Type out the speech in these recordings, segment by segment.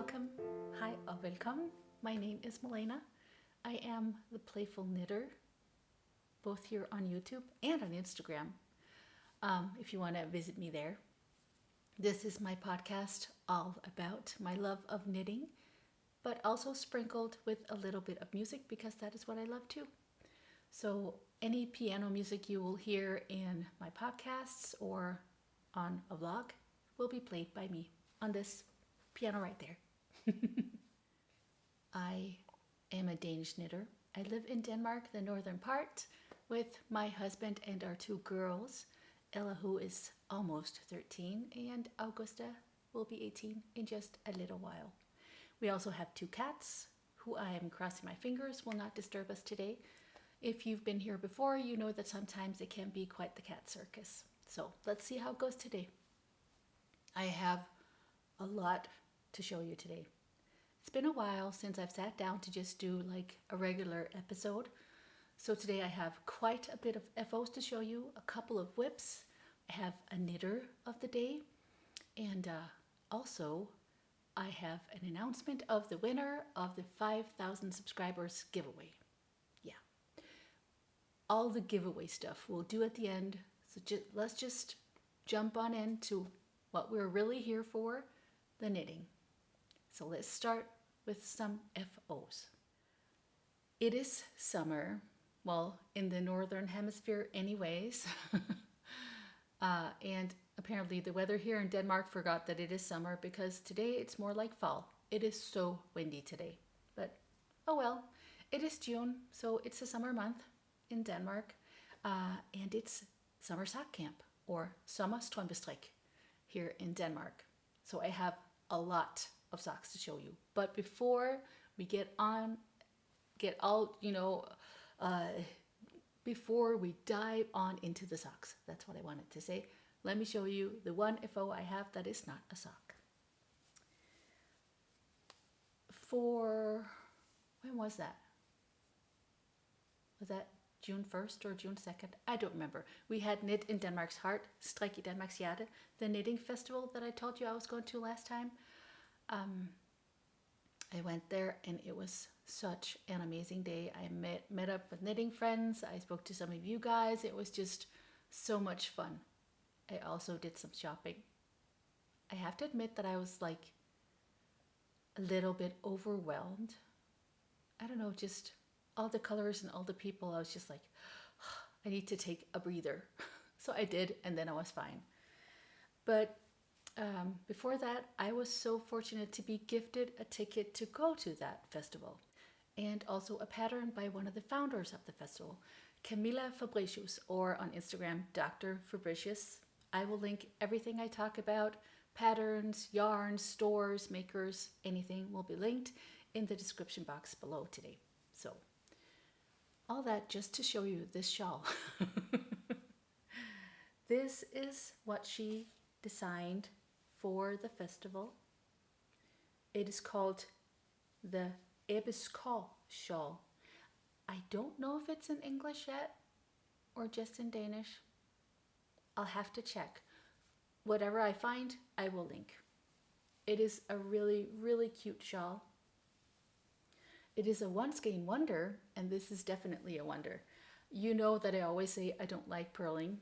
Welcome, hi og velkommen. My name is Malene. I am the Playful Knitter, both here on YouTube and on Instagram, if you want to visit me there. This is my podcast all about my love of knitting, but also sprinkled with a little bit of music because that is what I love too. So any piano music you will hear in my podcasts or on a vlog will be played by me on this piano right there. I am a Danish knitter. I live in Denmark, the northern part, with my husband and our two girls, Ella, who is almost 13, and Augusta will be 18 in just a little while. We also have two cats, who I am crossing my fingers will not disturb us today. If you've been here before, you know that sometimes it can be quite the cat circus. So let's see how it goes today. I have a lot to show you today. It's been a while since I've sat down to just do like a regular episode. So today I have quite a bit of FOs to show you, a couple of whips. I have a knitter of the day, and also I have an announcement of the winner of the 5,000 subscribers giveaway. Yeah, all the giveaway stuff we'll do at the end. So let's just jump on into what we're really here for, the knitting. So let's start with some FOs. It is summer, well, in the northern hemisphere anyways. And apparently the weather here in Denmark forgot that it is summer because today it's more like fall. It is so windy today, but oh well. It is June, so it's a summer month in Denmark, and it's summer sock camp or sommerstrømpestrik here in Denmark. So I have a lot of socks to show you. But before we before we dive on into the socks, that's what I wanted to say. Let me show you the one FO I have that is not a sock. When was that? Was that June 1st or June 2nd? I don't remember. We had Knit in Denmark's Heart, Strik i Danmarks Hjerte, the knitting festival that I told you I was going to last time. I went there and it was such an amazing day. I met up with knitting friends. I spoke to some of you guys. It was just so much fun. I also did some shopping. I have to admit that I was like a little bit overwhelmed. I don't know, just all the colors and all the people. I was just like, I need to take a breather. So I did, and then I was fine. But before that, I was so fortunate to be gifted a ticket to go to that festival, and also a pattern by one of the founders of the festival, Camilla Fabrocius, or on Instagram, Dr. Fabrocius. I will link everything I talk about, patterns, yarns, stores, makers, anything will be linked in the description box below today. So all that just to show you this shawl. This is what she designed for the festival. It is called the Ebbeskaar shawl. I don't know if it's in English yet or just in Danish. I'll have to check. Whatever I find, I will link. It is a really, really cute shawl. It is a One Skein Wonder, and this is definitely a wonder. You know that I always say I don't like purling.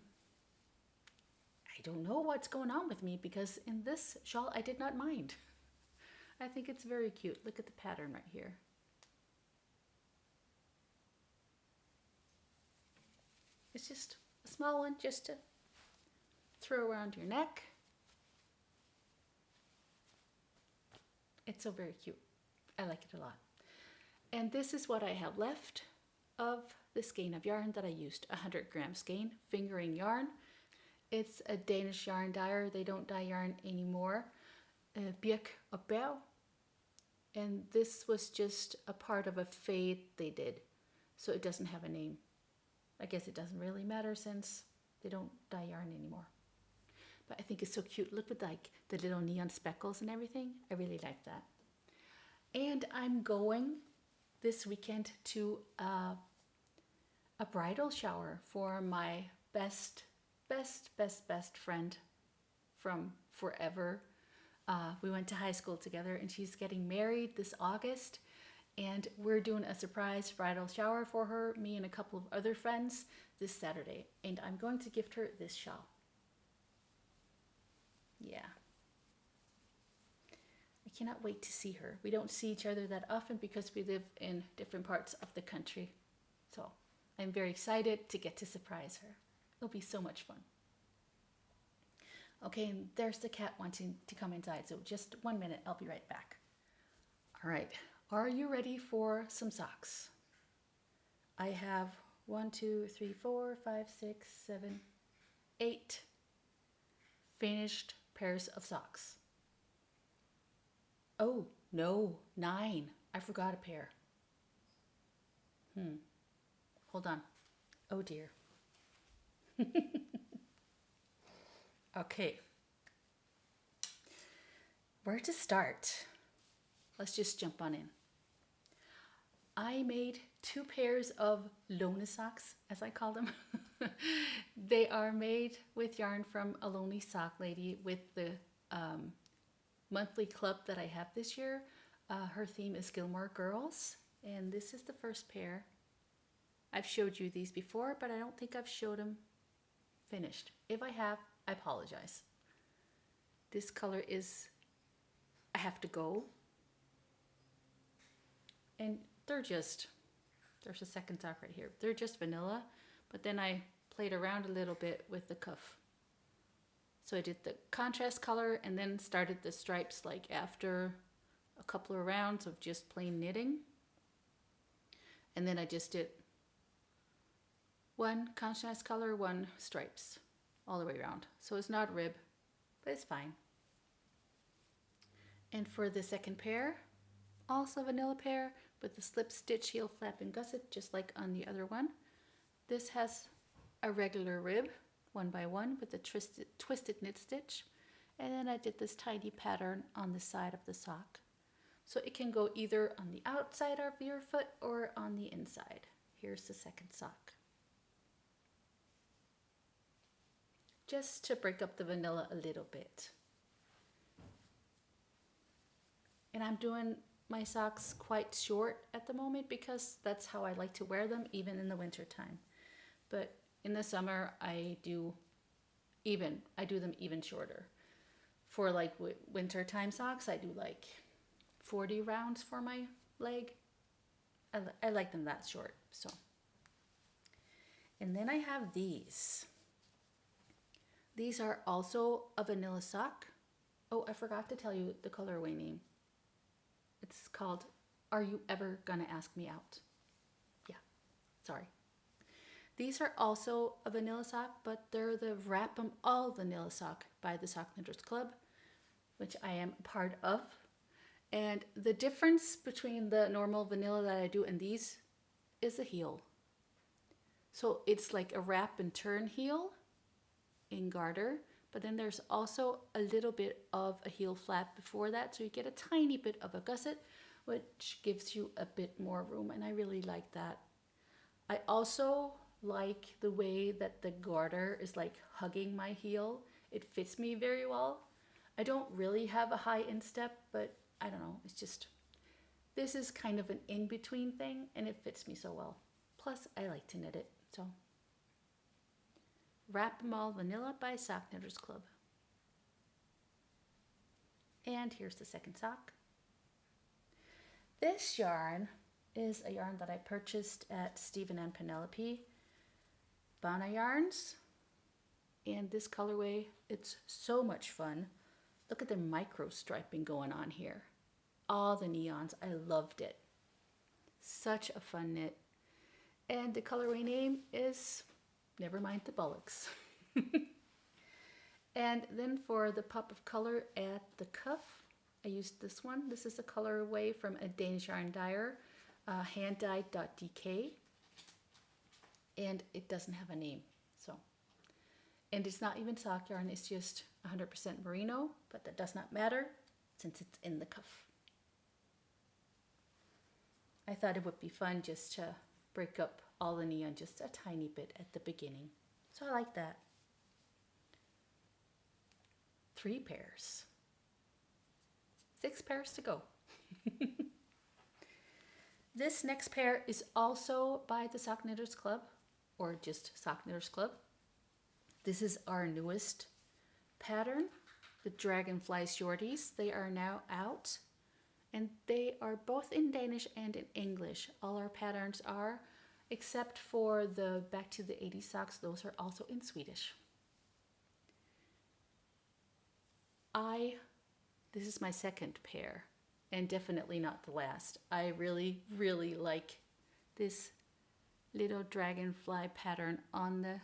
I don't know what's going on with me because in this shawl I did not mind. I think it's very cute. Look at the pattern right here. It's just a small one just to throw around your neck. It's so very cute. I like it a lot. And this is what I have left of the skein of yarn that I used. 100 gram skein, fingering yarn. It's a Danish yarn dyer. They don't dye yarn anymore. Birk og Berg. And this was just a part of a fade they did. So it doesn't have a name. I guess it doesn't really matter since they don't dye yarn anymore. But I think it's so cute. Look at like the little neon speckles and everything. I really like that. And I'm going this weekend to a bridal shower for my best friend from forever. We went to high school together, and she's getting married this August. And we're doing a surprise bridal shower for her, me and a couple of other friends, this Saturday. And I'm going to gift her this shawl. Yeah. I cannot wait to see her. We don't see each other that often because we live in different parts of the country. So I'm very excited to get to surprise her. It'll be so much fun. Okay, and there's the cat wanting to come inside. So just 1 minute, I'll be right back. All right, are you ready for some socks? I have 1, 2, 3, 4, 5, 6, 7, 8 finished pairs of socks. Oh, no, 9. I forgot a pair. Hold on. Oh dear. Okay. Where to start? Let's just jump on in. I made 2 pairs of Lona socks, as I call them. They are made with yarn from Alonelysocklady with the monthly club that I have this year. Her theme is Gilmore Girls, and this is the first pair. I've showed you these before, but I don't think I've showed them finished. If I have, I apologize. This color is I Have to Go. And there's a second sock right here. They're just vanilla, but then I played around a little bit with the cuff. So I did the contrast color and then started the stripes like after a couple of rounds of just plain knitting. And then I just did 1 contrast color, 1 stripes all the way around. So it's not rib, but it's fine. And for the second pair, also vanilla pair with the slip stitch, heel flap, and gusset, just like on the other one. This has a regular rib, 1 by 1 with the twisted knit stitch. And then I did this tiny pattern on the side of the sock. So it can go either on the outside of your foot or on the inside. Here's the second sock. Just to break up the vanilla a little bit. And I'm doing my socks quite short at the moment because that's how I like to wear them even in the winter time. But in the summer I do them even shorter. For like winter time socks, I do like 40 rounds for my leg. I like them that short. So, and then I have these. These are also a vanilla sock. Oh, I forgot to tell you the colorway name. It's called Are You Ever Gonna Ask Me Out? Yeah, sorry. These are also a vanilla sock, but they're the Wrap 'em All Vanilla sock by the Sock Knitters Club, which I am a part of. And the difference between the normal vanilla that I do and these is the heel. So it's like a wrap and turn heel in garter, but then there's also a little bit of a heel flap before that, so you get a tiny bit of a gusset, which gives you a bit more room, and I really like that. I also like the way that the garter is like hugging my heel. It fits me very well. I don't really have a high instep, but I don't know, it's just, this is kind of an in-between thing, and it fits me so well. Plus, I like to knit it, so. Wrap 'em All Vanilla by Sock Knitters Club. And here's the second sock. This yarn is a yarn that I purchased at Stephen and Penelope, Bona Yarns. And this colorway, it's so much fun. Look at the micro striping going on here. All the neons, I loved it. Such a fun knit. And the colorway name is, never mind the bollocks. And then for the pop of color at the cuff, I used this one. This is a colorway from a Danish yarn dyer, handdyed.dk. And it doesn't have a name, so. And it's not even sock yarn, it's just 100% merino, but that does not matter since it's in the cuff. I thought it would be fun just to break up all the neon just a tiny bit at the beginning. So I like that. 3 pairs. 6 pairs to go. This next pair is also by the Sock Knitters Club, or just Sock Knitters Club. This is our newest pattern, the Dragonfly Shorties. They are now out, and they are both in Danish and in English. All our patterns are, except for the Back to the 80s socks. Those are also in Swedish. This is my second pair, and definitely not the last. I really, really like this little dragonfly pattern on the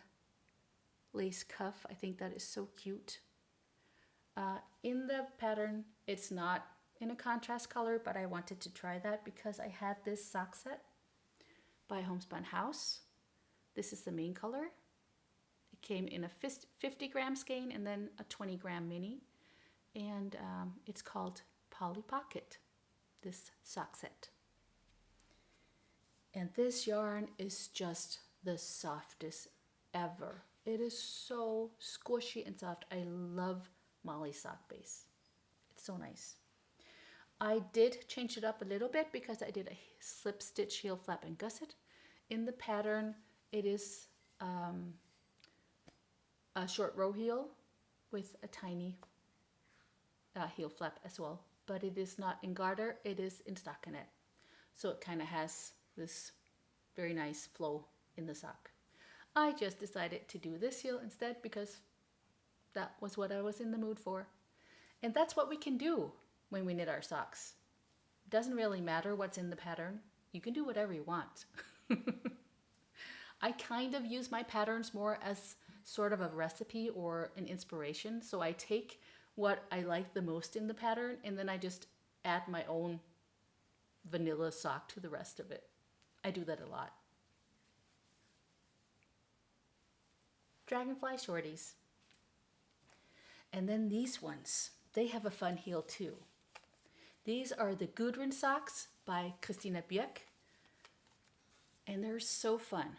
lace cuff. I think that is so cute. In the pattern, it's not in a contrast color, but I wanted to try that because I had this sock set by Ahomespunhouse. This is the main color. It came in a 50 gram skein and then a 20 gram mini. And it's called Polly Pocket, this sock set. And this yarn is just the softest ever. It is so squishy and soft. I love Molly sock base. It's so nice. I did change it up a little bit because I did a slip stitch, heel flap, and gusset. In the pattern, it is a short row heel with a tiny heel flap as well. But it is not in garter, it is in stockinette. So it kind of has this very nice flow in the sock. I just decided to do this heel instead because that was what I was in the mood for. And that's what we can do when we knit our socks. It doesn't really matter what's in the pattern. You can do whatever you want. I kind of use my patterns more as sort of a recipe or an inspiration. So I take what I like the most in the pattern and then I just add my own vanilla sock to the rest of it. I do that a lot. Dragonfly Shorties. And then these ones, they have a fun heel too. These are the Gudrun socks by Christina Birk. And they're so fun.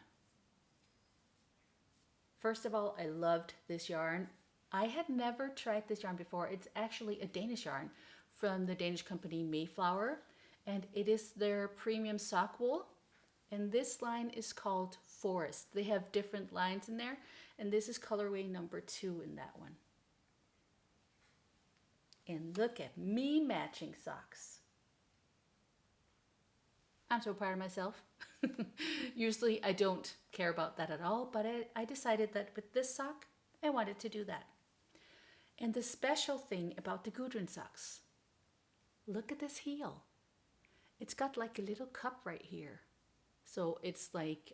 First of all, I loved this yarn. I had never tried this yarn before. It's actually a Danish yarn from the Danish company Mayflower. And it is their premium sock wool. And this line is called Forest. They have different lines in there. And this is colorway number 2 in that one. And look at me matching socks. I'm so proud of myself. Usually I don't care about that at all, but I decided that with this sock, I wanted to do that. And the special thing about the Gudrun socks, look at this heel. It's got like a little cup right here. So it's like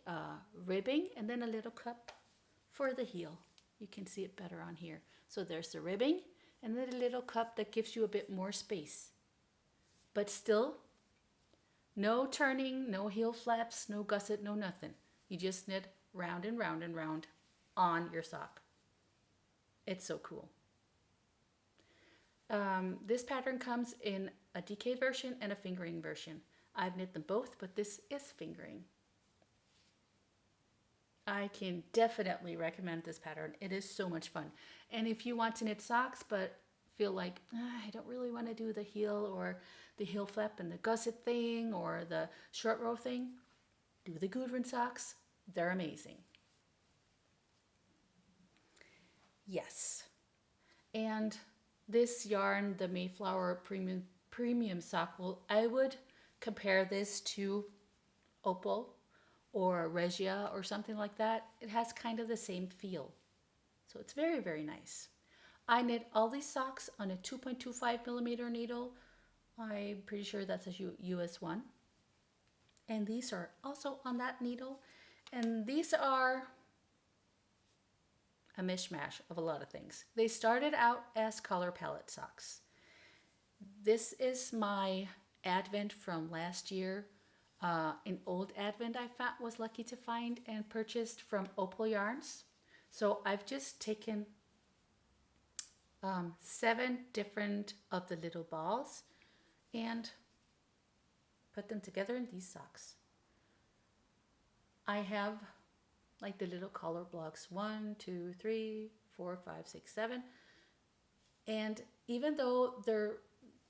ribbing and then a little cup for the heel. You can see it better on here. So there's the ribbing and then a little cup that gives you a bit more space. But still, no turning, no heel flaps, no gusset, no nothing. You just knit round and round and round on your sock. It's so cool. This pattern comes in a DK version and a fingering version. I've knit them both, but this is fingering. I can definitely recommend this pattern. It is so much fun. And if you want to knit socks but feel like, I don't really want to do the heel or the heel flap and the gusset thing or the short row thing, do the Gudrun socks. They're amazing. Yes. And this yarn, the Mayflower premium sock wool, I would compare this to Opal or Regia or something like that. It has kind of the same feel. So it's very, very nice. I knit all these socks on a 2.25 millimeter needle. I'm pretty sure that's a US one. And these are also on that needle. And these are a mishmash of a lot of things. They started out as color palette socks. This is my Advent from last year. An old Advent I was lucky to find and purchased from Opal Yarns. So I've just taken 7 different of the little balls and put them together in these socks. I have like the little color blocks 1, 2, 3, 4, 5, 6, 7. And even though they're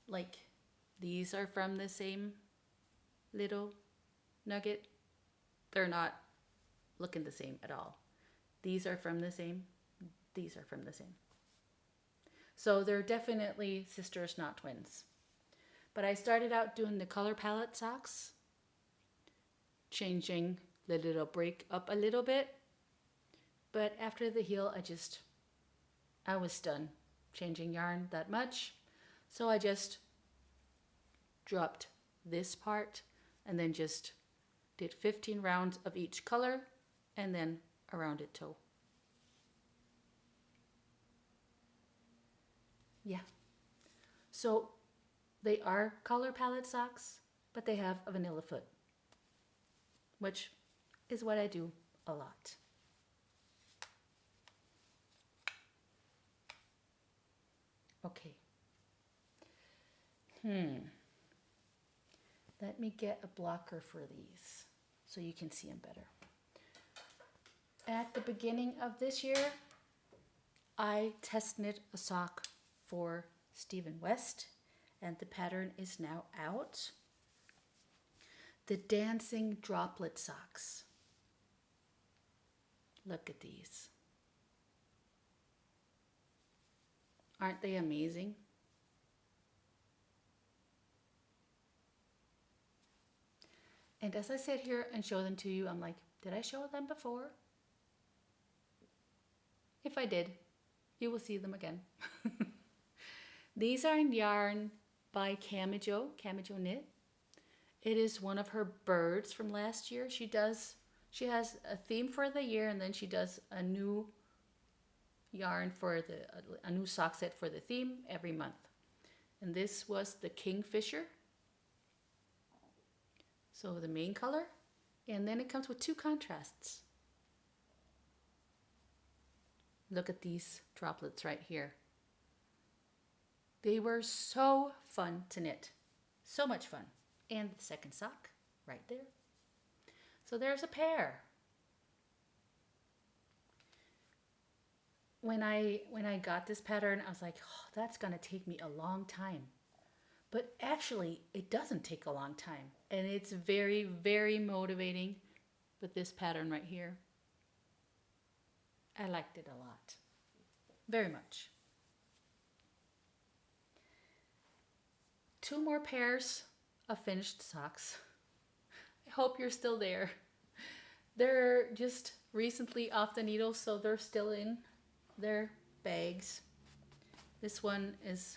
like These are from the same little nugget. They're not looking the same at all. These are from the same. These are from the same. So they're definitely sisters, not twins. But I started out doing the color palette socks, changing the little break up a little bit. But after the heel, I was done changing yarn that much. So I just dropped this part and then just did 15 rounds of each color and then a rounded toe. Yeah. So they are color palette socks, but they have a vanilla foot, which is what I do a lot. Okay. Let me get a blocker for these so you can see them better. At the beginning of this year, I test knit a sock for Stephen West, and the pattern is now out. The dancing droplet socks. Look at these. Aren't they amazing? And as I sit here and show them to you, I'm like, did I show them before? If I did, you will see them again. These are in yarn by Camajo Knit. It is one of her birds from last year. She has a theme for the year, and then she does a new yarn for a new sock set for the theme every month. And this was the Kingfisher. So the main color, and then it comes with two contrasts. Look at these droplets right here. They were so fun to knit. So much fun. And the second sock right there. So there's a pair. When I got this pattern, I was like, oh, that's going to take me a long time. But actually, it doesn't take a long time. And it's very, very motivating with this pattern right here. I liked it a lot. Very much. 2 more pairs of finished socks. I hope you're still there. They're just recently off the needle, so they're still in their bags. This one is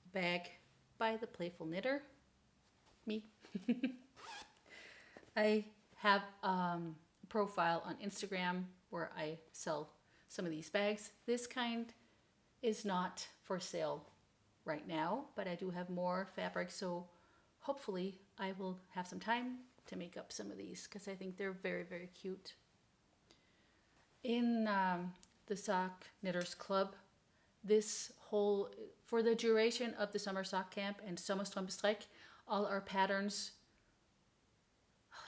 a bag by the Playful Knitter. Me. I have a profile on Instagram where I sell some of these bags. This kind is not for sale right now, but I do have more fabric, so hopefully I will have some time to make up some of these because I think they're very, very cute. In the Sock Knitters Club, for the duration of the summer sock camp and Sommerstrømpestrik, all our patterns,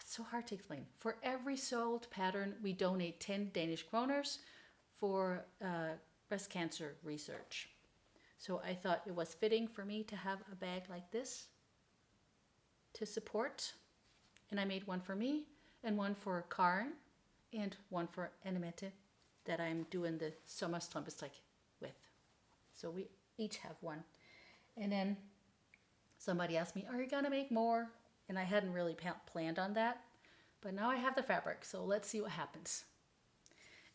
it's so hard to explain. For every sold pattern, we donate 10 Danish kroners for breast cancer research. So I thought it was fitting for me to have a bag like this to support. And I made one for me and one for Karen and one for Annemette that I'm doing the Sommerstrømpestrik with. So we each have one. And then somebody asked me, are you going to make more? And I hadn't really planned on that. But now I have the fabric, so let's see what happens.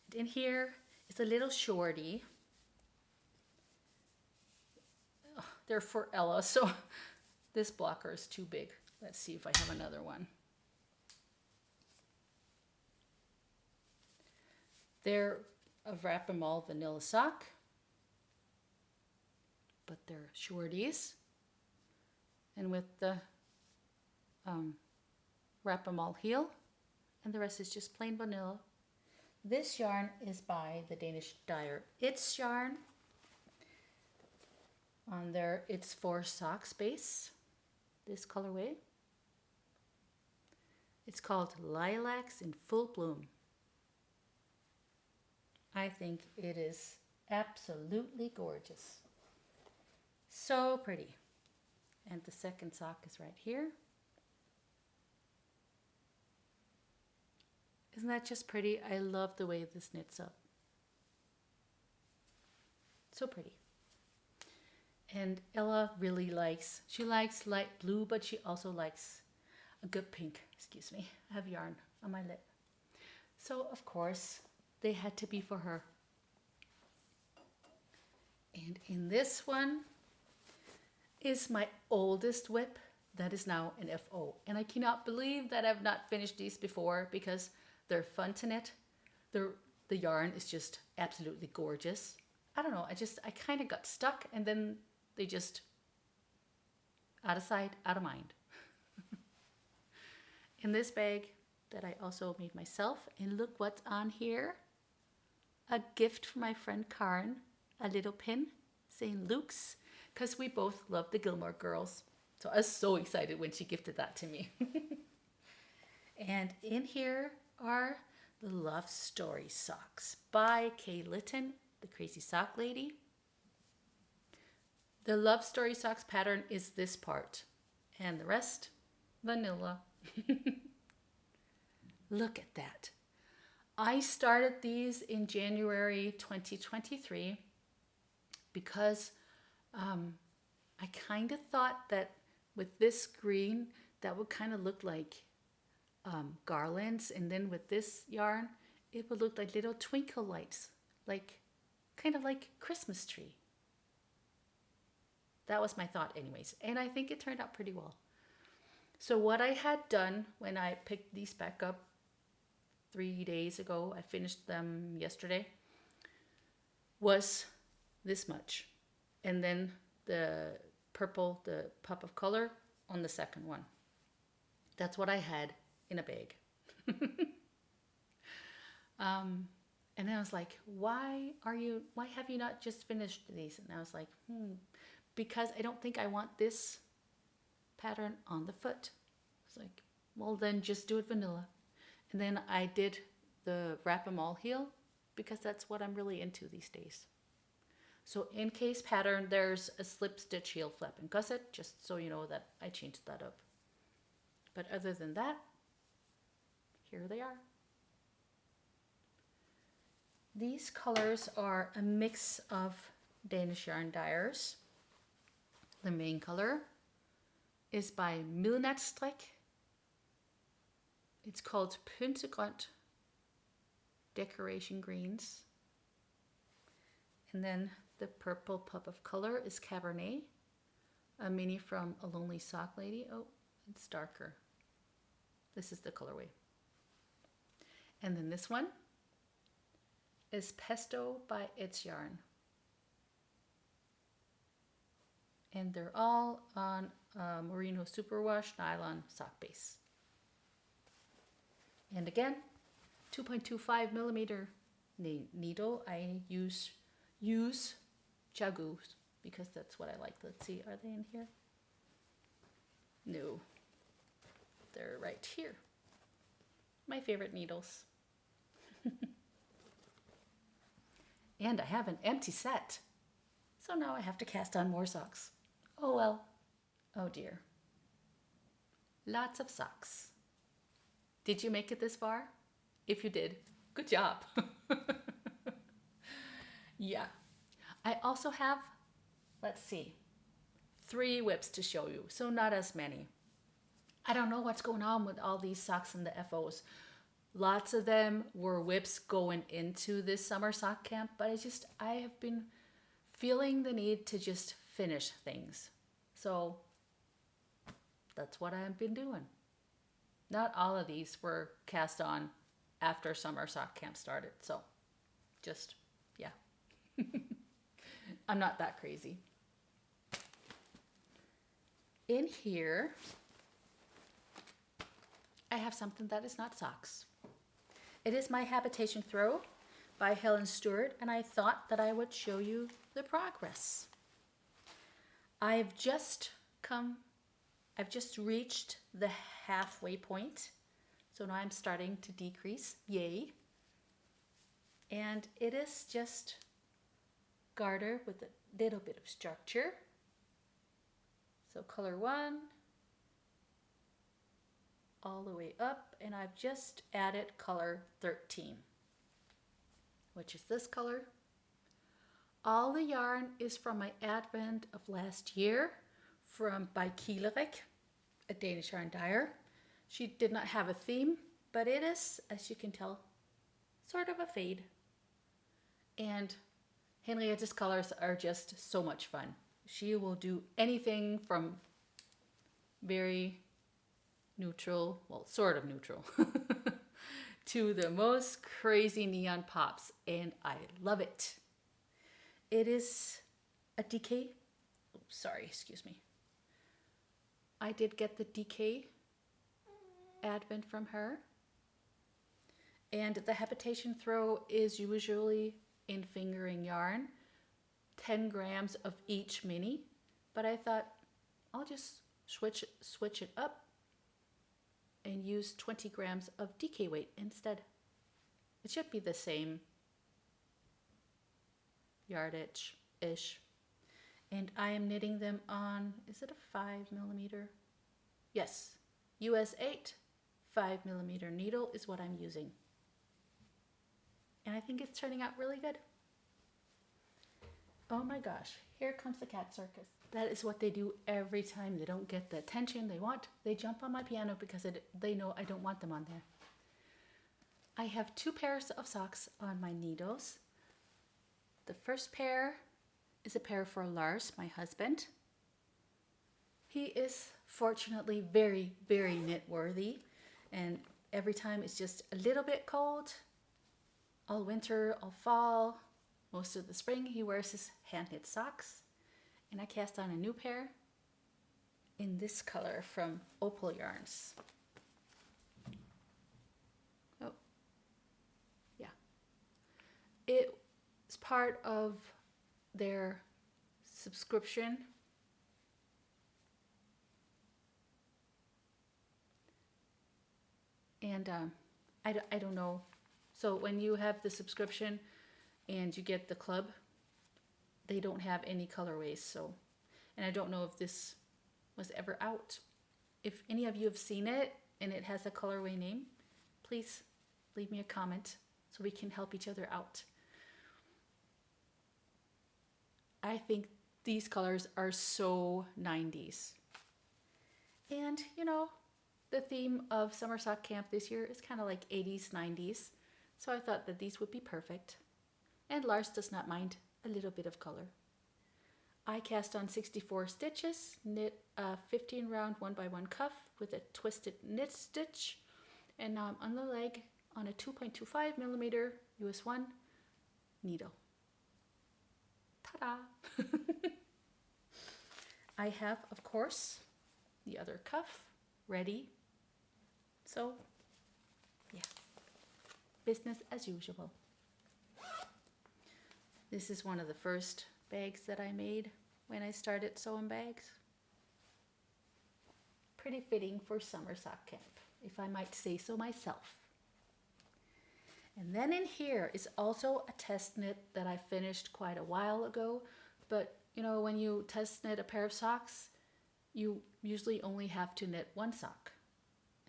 And in here is a little shorty. Oh, they're for Ella, so this blocker is too big. Let's see if I have another one. They're a wrap-em-all vanilla sock, but they're shorties. And with the wrap-em-all heel, and the rest is just plain vanilla. This yarn is by the Danish dyer It's Yarn. On there, it's for sock space, this colorway. It's called Lilacs in Full Bloom. I think it is absolutely gorgeous. So pretty. And the second sock is right here. Isn't that just pretty? I love the way this knits up. So pretty. And Ella really likes, she likes light blue, but she also likes a good pink. Excuse me, I have yarn on my lip. So of course, they had to be for her. And in this one is my oldest whip that is now an FO. And I cannot believe that I've not finished these before because they're fun to knit. The yarn is just absolutely gorgeous. I don't know, I kind of got stuck and then they just out of sight, out of mind. In this bag that I also made myself, and look what's on here. A gift from my friend Karen, a little pin saying Luke's, because we both love the Gilmore Girls. So I was so excited when she gifted that to me. And in here are the Love Story socks by Kay Litton, the Crazy Sock Lady. The Love Story socks pattern is this part, and the rest, vanilla. Look at that. I started these in January 2023 because I kind of thought that with this green, that would kind of look like garlands, and then with this yarn, it would look like little twinkle lights, like kind of like Christmas tree. That was my thought anyways, and I think it turned out pretty well. So what I had done when I picked these back up 3 days ago, I finished them yesterday, was this much. And then the purple, the pop of color on the second one. That's what I had in a bag. And then I was like, why have you not just finished these? And I was like, because I don't think I want this pattern on the foot. It's like, well, then just do it vanilla. And then I did the wrap 'em all heel because that's what I'm really into these days. So in case pattern, there's a slip stitch heel flap and gusset, just so you know that I changed that up. But other than that, here they are. These colors are a mix of Danish yarn dyers. The main color is by Midnatsstrik. It's called Pyntegrønt Decoration Greens. And then the purple pop of color is Cabernet, a mini from Alonelysocklady. Oh, it's darker. This is the colorway. And then this one is Pesto by It's Yarn. And they're all on Merino Superwash nylon sock base. And again, 2.25 millimeter needle. I use Jagus because that's what I like. Let's see, are they in here? No, they're right here. My favorite needles. And I have an empty set. So now I have to cast on more socks. Oh well. Oh dear. Lots of socks. Did you make it this far? If you did, good job. Yeah. I also have, let's see, 3 whips to show you, so not as many. I don't know what's going on with all these socks in the FOs. Lots of them were whips going into this summer sock camp, but I have been feeling the need to just finish things. So that's what I've been doing. Not all of these were cast on after summer sock camp started, so just, yeah. I'm not that crazy. In here, I have something that is not socks. It is my Habitation Throw by Helen Stewart, and I thought that I would show you the progress. I've just reached the halfway point, so now I'm starting to decrease, yay. And it is just garter with a little bit of structure, So color 1 all the way up, and I've just added color 13, which is this color. All the yarn is from my advent of last year by Kielerich, a Danish yarn dyer. She did not have a theme, but it is, as you can tell, sort of a fade. And Henriette's colors are just so much fun. She will do anything from very neutral, well, sort of neutral, to the most crazy neon pops, and I love it. It is a DK. Oh, sorry, excuse me. I did get the DK advent from her. And the habitation throw is usually in fingering yarn, 10 grams of each mini. But I thought I'll just switch it up and use 20 grams of DK weight instead. It should be the same yardage-ish. And I am knitting them on, is it a 5mm? Yes, US 8 5mm needle is what I'm using. And I think it's turning out really good. Oh my gosh, here comes the cat circus. That is what they do every time they don't get the attention they want. They jump on my piano because they know I don't want them on there. I have 2 pairs of socks on my needles. The first pair is a pair for Lars, my husband. He is fortunately very, very knit worthy, and every time it's just a little bit cold, all winter, all fall, most of the spring, he wears his hand knit socks. And I cast on a new pair in this color from Opal Yarns. Oh, yeah. It's part of their subscription. And I don't know. So when you have the subscription and you get the club, they don't have any colorways. So, and I don't know if this was ever out. If any of you have seen it and it has a colorway name, please leave me a comment so we can help each other out. I think these colors are so 90s. And, you know, the theme of Summer Sock Camp this year is kind of like 80s, 90s. So I thought that these would be perfect. And Lars does not mind a little bit of color. I cast on 64 stitches, knit a 15 round 1x1 cuff with a twisted knit stitch, and now I'm on the leg on a 2.25mm US 1 needle. Ta-da! I have, of course, the other cuff ready. So, yeah, business as usual. This is one of the first bags that I made when I started sewing bags. Pretty fitting for summer sock camp, if I might say so myself. And then in here is also a test knit that I finished quite a while ago. But you know, when you test knit a pair of socks, you usually only have to knit 1 sock.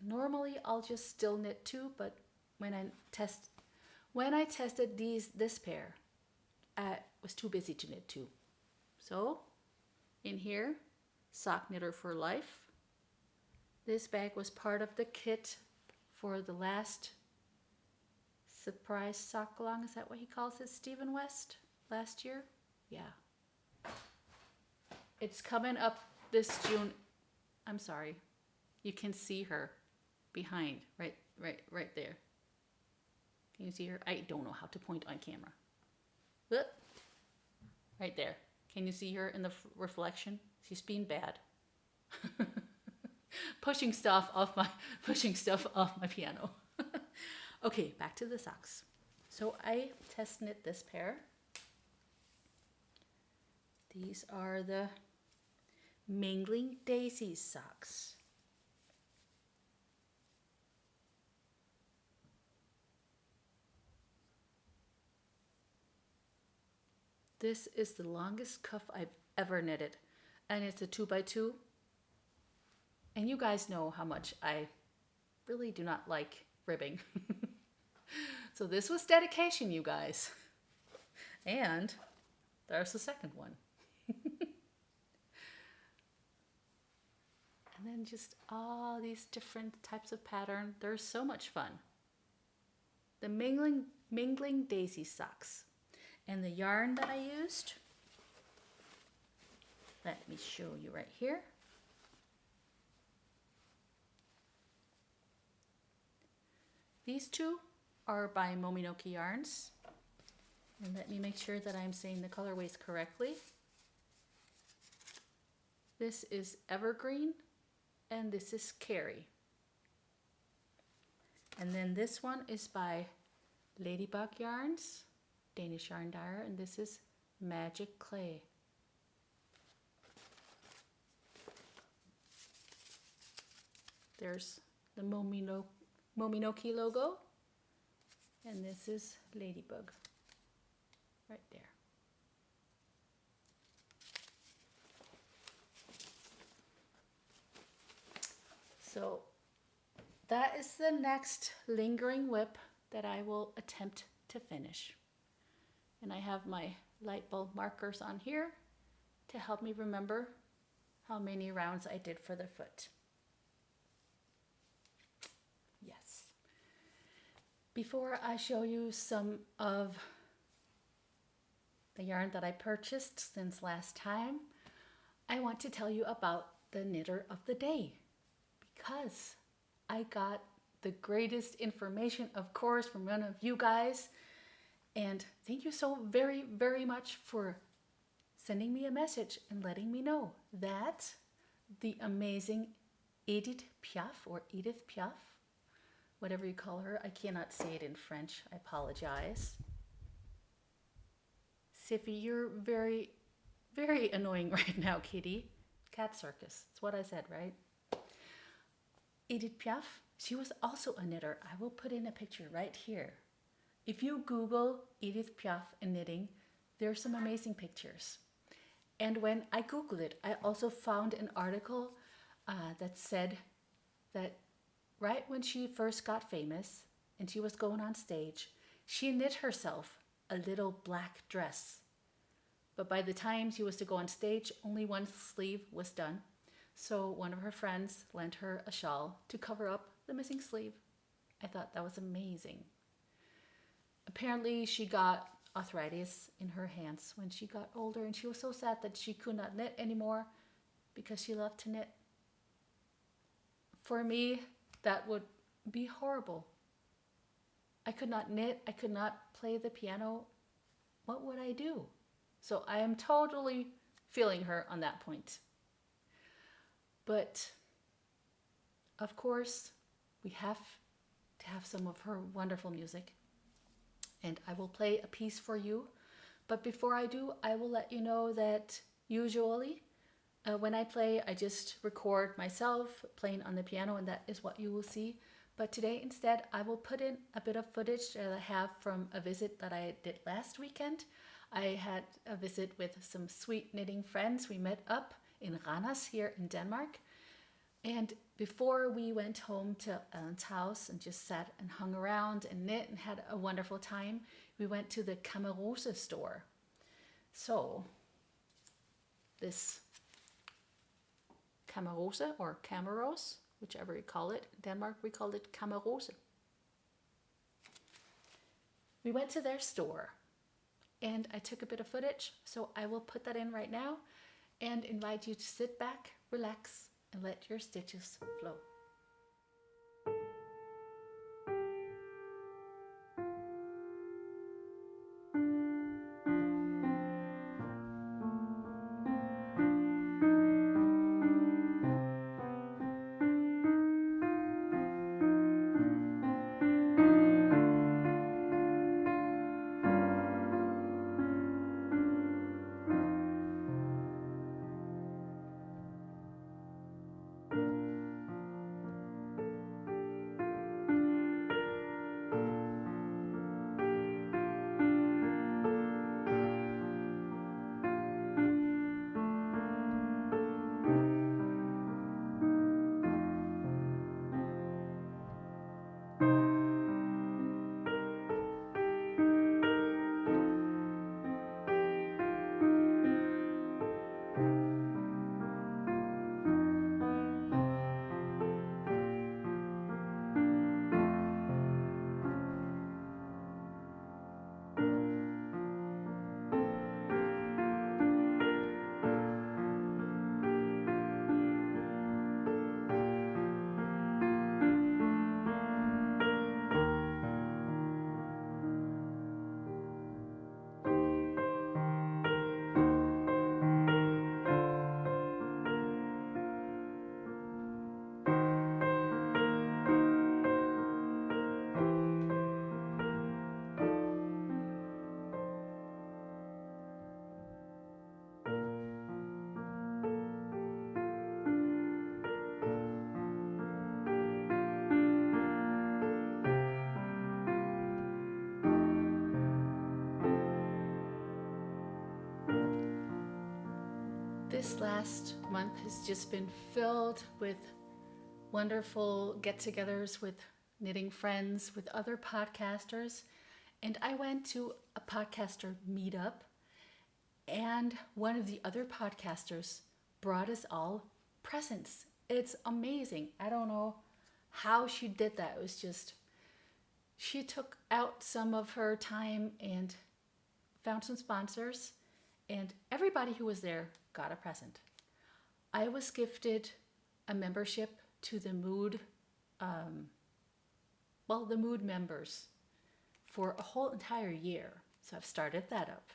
Normally I'll just still knit 2, but when I tested this pair, I was too busy to knit 2. So in here, sock knitter for life. This bag was part of the kit for the last surprise sock along. Is that what he calls it, Stephen West, last year? Yeah. It's coming up this June. I'm sorry. You can see her behind, right there. Can you see her? I don't know how to point on camera. Whoop. Right there. Can you see her in the reflection? She's being bad. pushing stuff off my piano. Okay, back to the socks. So I test knit this pair. These are the Mingling Daisies socks. This is the longest cuff I've ever knitted, and it's a 2x2, And you guys know how much I really do not like ribbing. So this was dedication, you guys. And there's the second one. And then just all these different types of pattern. They're so much fun. The mingling daisy socks. And the yarn that I used, let me show you right here. These two are by Mominoki Yarns. And let me make sure that I'm saying the colorways correctly. This is Evergreen and this is Carrie. And then this one is by Ladybug Yarns, Danish yarn dyer, and this is Magic Clay. There's the Mominoki logo, and this is Ladybug right there. So that is the next lingering whip that I will attempt to finish. And I have my light bulb markers on here to help me remember how many rounds I did for the foot. Yes. Before I show you some of the yarn that I purchased since last time, I want to tell you about the knitter of the day, because I got the greatest information, of course, from one of you guys. And thank you so very, very much for sending me a message and letting me know that the amazing Edith Piaf, whatever you call her, I cannot say it in French, I apologize. Siffy, you're very, very annoying right now, kitty. Cat circus, that's what I said, right? Edith Piaf, she was also a knitter. I will put in a picture right here. If you Google Edith Piaf and knitting, there are some amazing pictures. And when I Googled it, I also found an article that said that right when she first got famous and she was going on stage, she knit herself a little black dress. But by the time she was to go on stage, only one sleeve was done. So one of her friends lent her a shawl to cover up the missing sleeve. I thought that was amazing. Apparently she got arthritis in her hands when she got older, and she was so sad that she could not knit anymore because she loved to knit. For me, that would be horrible. I could not knit, I could not play the piano. What would I do? So I am totally feeling her on that point. But of course, we have to have some of her wonderful music. And I will play a piece for you. But before I do, I will let you know that usually when I play, I just record myself playing on the piano, and that is what you will see. But today instead, I will put in a bit of footage that I have from a visit that I did last weekend. I had a visit with some sweet knitting friends. We met up in Randers here in Denmark. And before we went home to Ellen's house and just sat and hung around and knit and had a wonderful time, we went to the Camerose store. So this Camerose or Cameros, whichever you call it. In Denmark, we called it Camerose. We went to their store and I took a bit of footage, so I will put that in right now and invite you to sit back, relax, and let your stitches flow. This last month has just been filled with wonderful get-togethers with knitting friends, with other podcasters. And I went to a podcaster meetup, and one of the other podcasters brought us all presents. It's amazing. I don't know how she did that. It was just, she took out some of her time and found some sponsors, and everybody who was there got a present. I was gifted a membership to the Mood, the Mood members for a whole entire year. So I've started that up.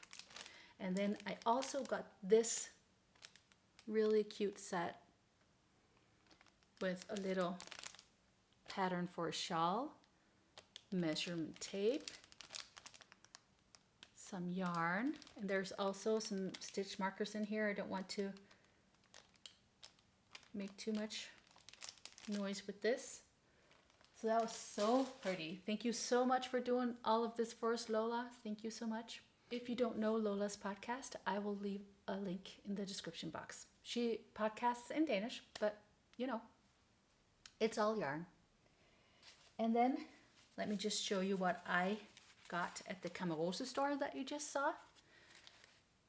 And then I also got this really cute set with a little pattern for a shawl, measurement tape, some yarn, and there's also some stitch markers in here. I don't want to make too much noise with this. So that was so pretty. Thank you so much for doing all of this for us, Lola. Thank you so much. If you don't know Lola's podcast, I will leave a link in the description box. She podcasts in Danish, but you know, it's all yarn. And then let me just show you what I got at the Fabrocius store that you just saw.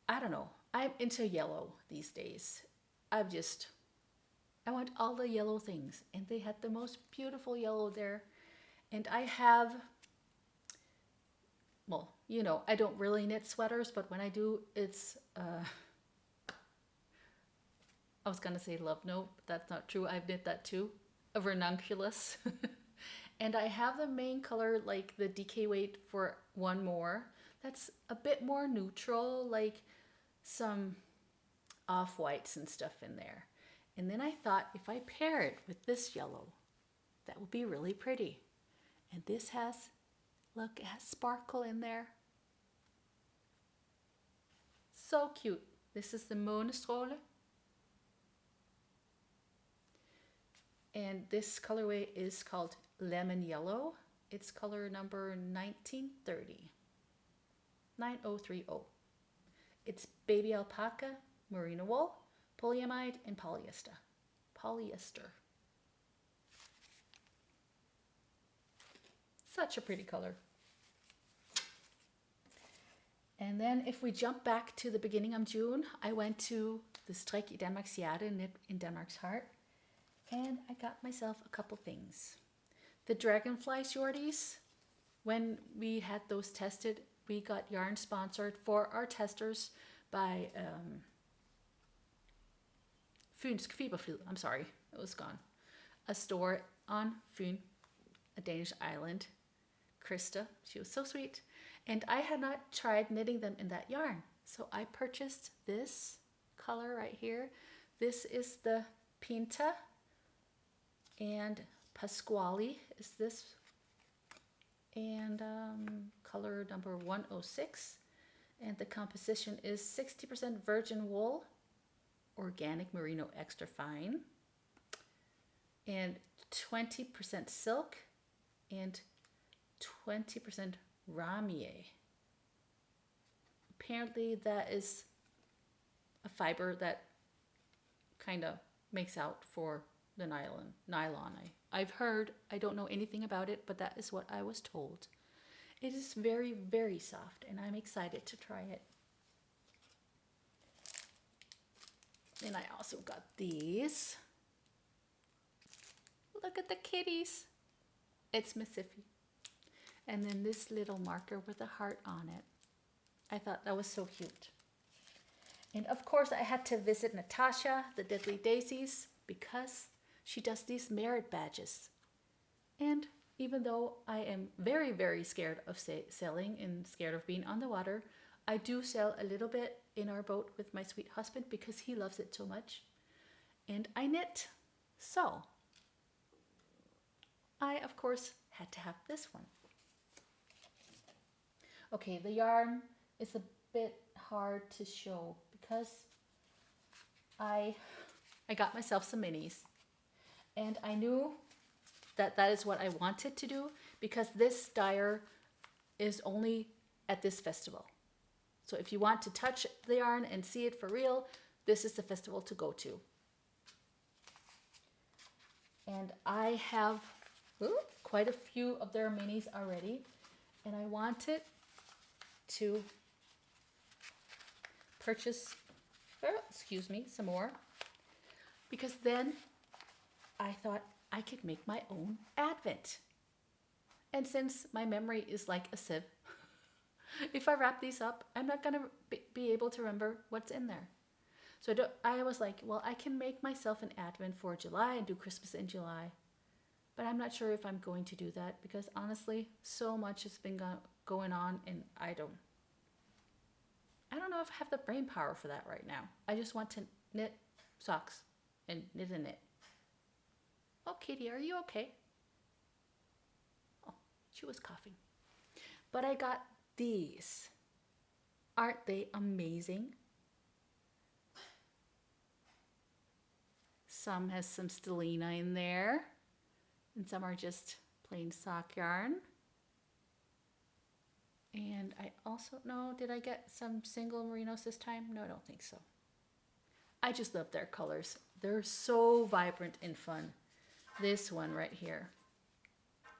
I don't know. I'm into yellow these days. I want all the yellow things, and they had the most beautiful yellow there. And I have, well, you know, I don't really knit sweaters, but when I do, it's, I was gonna say love note, but that's not true. I've knit that too, a ranunculus. And I have the main color, like the DK weight for one more. That's a bit more neutral, like some off-whites and stuff in there. And then I thought if I pair it with this yellow, that would be really pretty. And this has, look, it has sparkle in there. So cute. This is the Månestråle. And this colorway is called Lemon Yellow. It's color number 1930. 9030. It's baby alpaca, merino wool, polyamide, and polyester. Such a pretty color. And then if we jump back to the beginning of June, I went to the Strik i Danmarks Hjerte, Knit in Denmark's Heart, and I got myself a couple things. The Dragonfly Shorties, when we had those tested, we got yarn sponsored for our testers by Fynsk Fiberflid. I'm sorry, it was gone. A store on Fyn, a Danish island. Krista, she was so sweet. And I had not tried knitting them in that yarn. So I purchased this color right here. This is the Pinta, and Pasquale is this, and color number 106, and the composition is 60% virgin wool, organic merino extra fine, and 20% silk, and 20% ramier. Apparently that is a fiber that kind of makes out for the nylon. I've heard, I don't know anything about it, but that is what I was told. It is very, very soft, and I'm excited to try it. And I also got these. Look at the kitties. It's Mississippi. And then this little marker with a heart on it. I thought that was so cute. And of course I had to visit Natasha, the Deadly Daisies, because she does these merit badges. And even though I am very, very scared of sailing and scared of being on the water, I do sail a little bit in our boat with my sweet husband because he loves it so much. And I knit. So I, of course, had to have this one. Okay, the yarn is a bit hard to show because I got myself some minis. And I knew that that is what I wanted to do because this dyer is only at this festival. So if you want to touch the yarn and see it for real, this is the festival to go to. And I have quite a few of their minis already. And I wanted to purchase, some more. Because then I thought I could make my own advent. And since my memory is like a sieve, if I wrap these up, I'm not going to be able to remember what's in there. So I was like, well, I can make myself an advent for July and do Christmas in July. But I'm not sure if I'm going to do that because honestly, so much has been going on and I don't know if I have the brain power for that right now. I just want to knit socks and knit a knit. Oh, Katie, are you okay? Oh, she was coughing. But I got these. Aren't they amazing? Some has some stellina in there. And some are just plain sock yarn. And I also, did I get some single merinos this time? No, I don't think so. I just love their colors. They're so vibrant and fun. This one right here,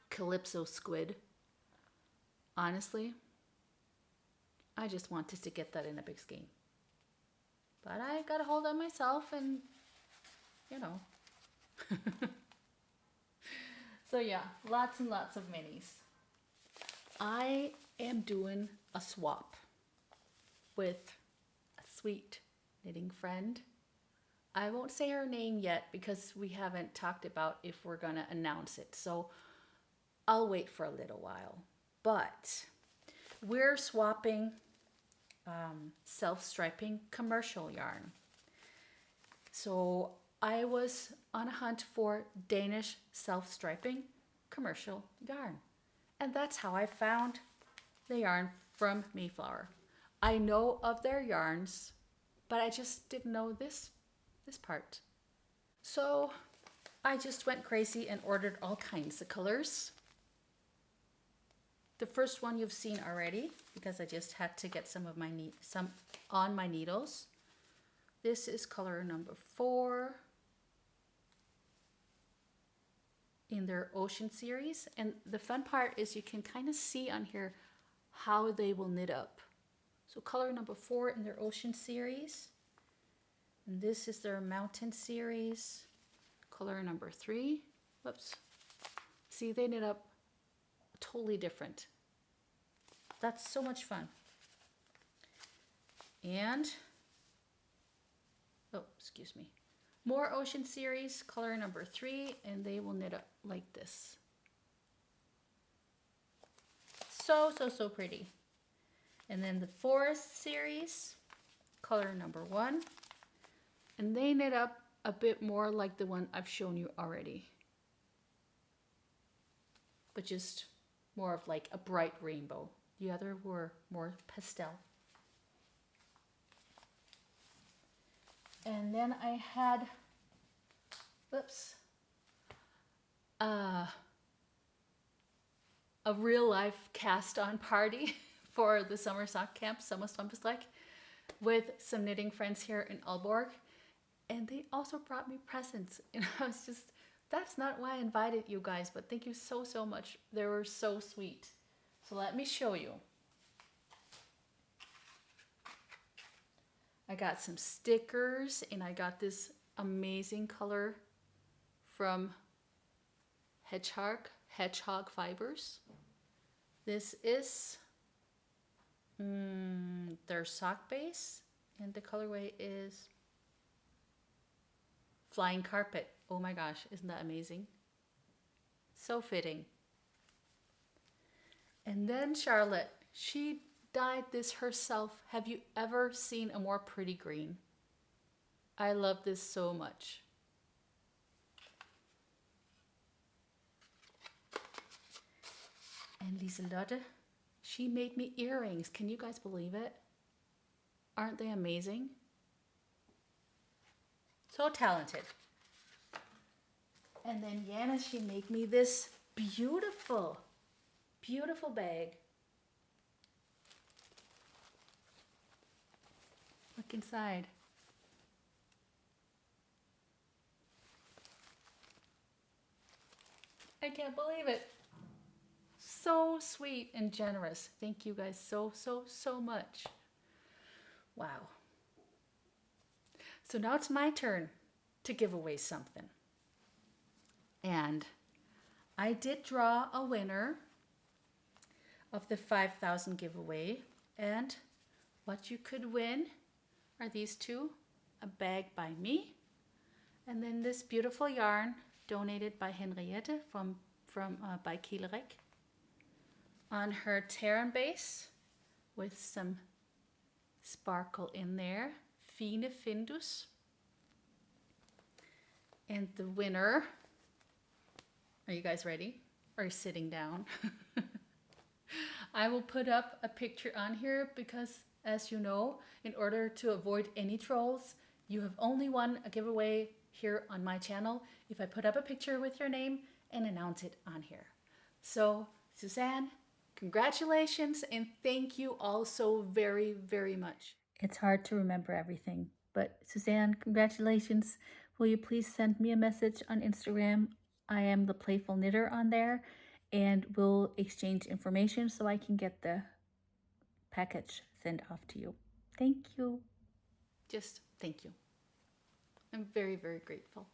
Calypso Squid. Honestly, I just wanted to get that in a big skein. But I got a hold on myself and, So yeah, lots and lots of minis. I am doing a swap with a sweet knitting friend. I won't say her name yet because we haven't talked about if we're going to announce it. So I'll wait for a little while. But we're swapping self-striping commercial yarn. So I was on a hunt for Danish self-striping commercial yarn. And that's how I found the yarn from Mayflower. I know of their yarns, but I just didn't know this part. So I just went crazy and ordered all kinds of colors. The first one you've seen already because I just had to get some on my needles. This is color number 4 in their Ocean series. And the fun part is you can kind of see on here how they will knit up. So color number 4 in their Ocean series. And this is their Mountain series. Color number 3. Whoops. See, they knit up totally different. That's so much fun. And, more Ocean series, color number 3, and they will knit up like this. So pretty. And then the Forest series, color number 1, and they knit up a bit more like the one I've shown you already, but just more of like a bright rainbow. The other were more pastel. And then I had, a real life cast on party for the summer sock camp, Sommersvampesleik, with some knitting friends here in Aalborg. And they also brought me presents. And I was just, that's not why I invited you guys, but thank you so much. They were so sweet. So let me show you. I got some stickers and I got this amazing color from Hedgehog Fibers. This is their sock base and the colorway is Flying Carpet. Oh my gosh, isn't that amazing? So fitting. And then Charlotte, she dyed this herself. Have you ever seen a more pretty green? I love this so much. And Lieselotte, she made me earrings. Can you guys believe it? Aren't they amazing? So talented. And then Jana, she made me this beautiful bag. Look inside. I can't believe it. So sweet and generous. Thank you guys so much. Wow. So now it's my turn to give away something. And I did draw a winner of the 5,000 giveaway. And what you could win are these two. A bag by me. And then this beautiful yarn donated by Henriette by Kielerik on her Terran base with some sparkle in there. Fine Findus. And the winner, are you guys ready? Or sitting down? I will put up a picture on here because, as you know, in order to avoid any trolls, you have only won a giveaway here on my channel if I put up a picture with your name and announce it on here. So, Suzanne, congratulations and thank you all so very much. It's hard to remember everything, but Suzanne, congratulations. Will you please send me a message on Instagram? I am the Playful Knitter on there, and we'll exchange information so I can get the package sent off to you. Thank you. Just thank you. I'm very grateful.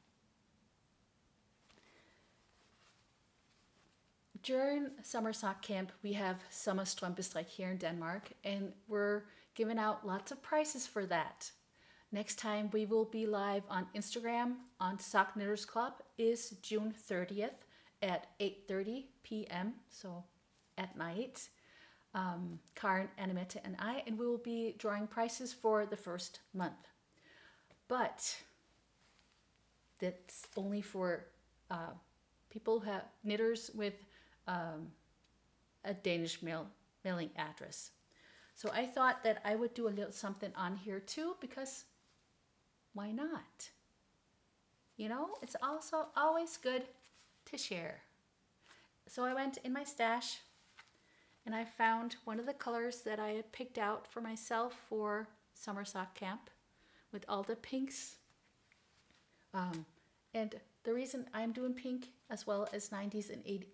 During summer sock camp, we have Sommerstrømpestrik here in Denmark, and we're giving out lots of prizes for that. Next time we will be live on Instagram on Sock Knitters Club is June 30th at 8:30 p.m. So at night. Karen, Annemette, and I, and we will be drawing prizes for the first month. But that's only for people who have knitters with a Danish mailing address. So I thought that I would do a little something on here too, because why not? You know, it's also always good to share. So I went in my stash and I found one of the colors that I had picked out for myself for summer sock camp with all the pinks. And the reason I'm doing pink as well as 90s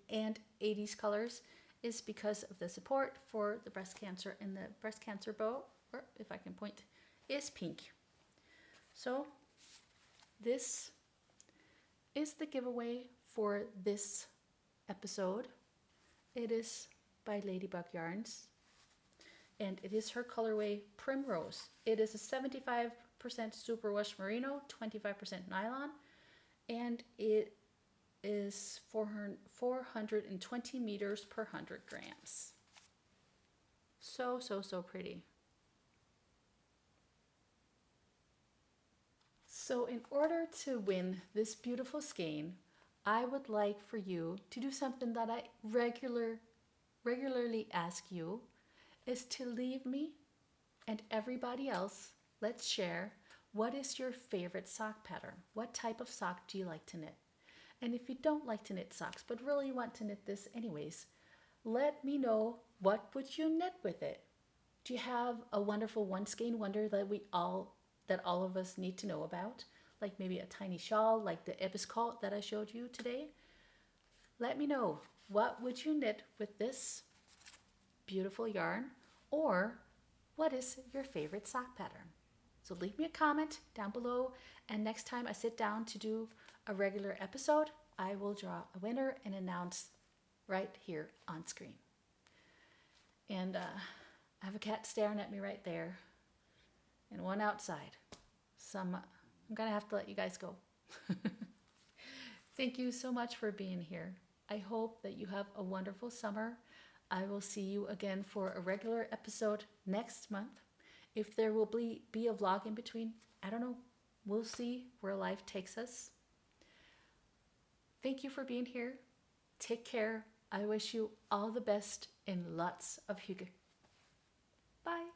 and 80s colors is because of the support for the breast cancer, and the breast cancer bow, or if I can point, is pink. So this is the giveaway for this episode. It is by Ladybug Yarns, and it is her colorway Primrose. It is a 75% superwash merino, 25% nylon, and it is 420 meters per 100 grams. So pretty. So in order to win this beautiful skein, I would like for you to do something that I regularly ask you, is to leave me and everybody else, let's share, what is your favorite sock pattern? What type of sock do you like to knit? And if you don't like to knit socks, but really want to knit this anyways, let me know, what would you knit with it? Do you have a wonderful One Skein Wonder that all of us need to know about? Like maybe a tiny shawl, like the Ebbeskaar that I showed you today? Let me know, what would you knit with this beautiful yarn? Or what is your favorite sock pattern? So leave me a comment down below, and next time I sit down to do a regular episode, I will draw a winner and announce right here on screen. And I have a cat staring at me right there, and one outside. So I'm gonna have to let you guys go. Thank you so much for being here. I hope that you have a wonderful summer. I will see you again for a regular episode next month. If there will be a vlog in between, I don't know. We'll see where life takes us. Thank you for being here. Take care. I wish you all the best and lots of hygge. Bye.